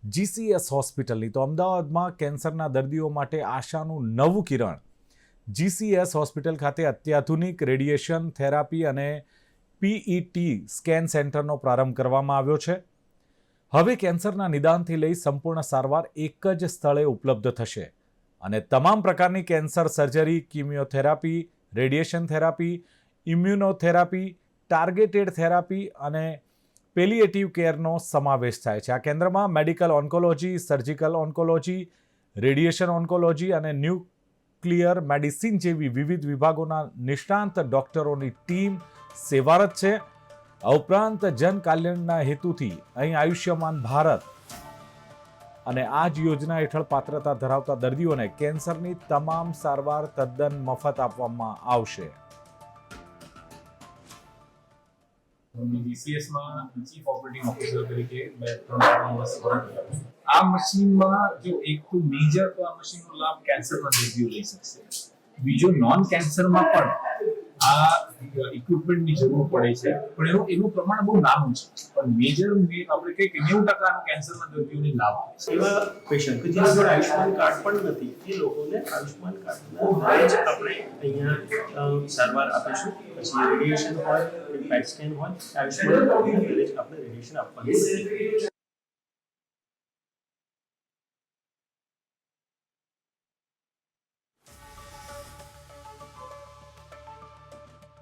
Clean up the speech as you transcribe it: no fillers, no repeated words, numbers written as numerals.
GCS હોસ્પિટલની. તો અમદાવાદમાં કેન્સરના દર્દીઓ માટે આશાનું નવું કિરણ. જીસીએસ હોસ્પિટલ ખાતે અત્યાધુનિક રેડિયેશન થેરાપી અને પીઈટી સ્કેન સેન્ટરનો પ્રારંભ કરવામાં આવ્યો છે. હવે કેન્સરના નિદાનથી લઈ સંપૂર્ણ સારવાર એક જ સ્થળે ઉપલબ્ધ થશે અને તમામ પ્રકારની cancer surgery, chemotherapy, radiation therapy, immunotherapy, targeted therapy અને પેલિએટિવ કેરનો સમાવેશ થાય છે. આ કેન્દ્રમાં medical oncology, surgical oncology, radiation oncology અને ન્યુક્લિયર મેડિસિન જેવી વિવિધ વિભાગોના નિષ્ણાંત ડોક્ટરોની ટીમ સેવારત છે. આ ઉપરાંત જન કલ્યાણના હેતુથી અહીં આયુષ્યમાન ભારત અને આ જ યોજના હેઠળ પાત્રતા ધરાવતા દર્દીઓને કેન્સરની તમામ સારવાર તદ્દન મફત આપવામાં આવશે. જીસીએસમાં ચીફ ઓપરેટિંગ ઓફિસર તરીકે મેં 3 વર્ષ કર્યા. આ મશીનમાં જો એક તો મેજર તો આ મશીનનો લાભ કેન્સરના દર્દીઓ લઈ શકશે. બીજો નોન કેન્સરમાં પણ આ ઇક્વિપમેન્ટની જરૂર પડે છે, પણ એનું પ્રમાણ બહુ નાનું છે. પણ મેજર આપણે કહીએ કે 90% કેન્સરના દર્દીઓને લાભ આપે છે. એવા પેશન્ટ કે જેના જોડે આયુષ્યમાન કાર્ડ પણ નથી, એ લોકોને આયુષ્યમાન કાર્ડના જ આપણે અહીંયા સારવાર આપીશું. પછી રેડિયેશન હોય, પેટ સ્કેન હોય, આયુષ્યમાન કાર્ડના જ આપણે રેડિયેશન આપવાનું છે.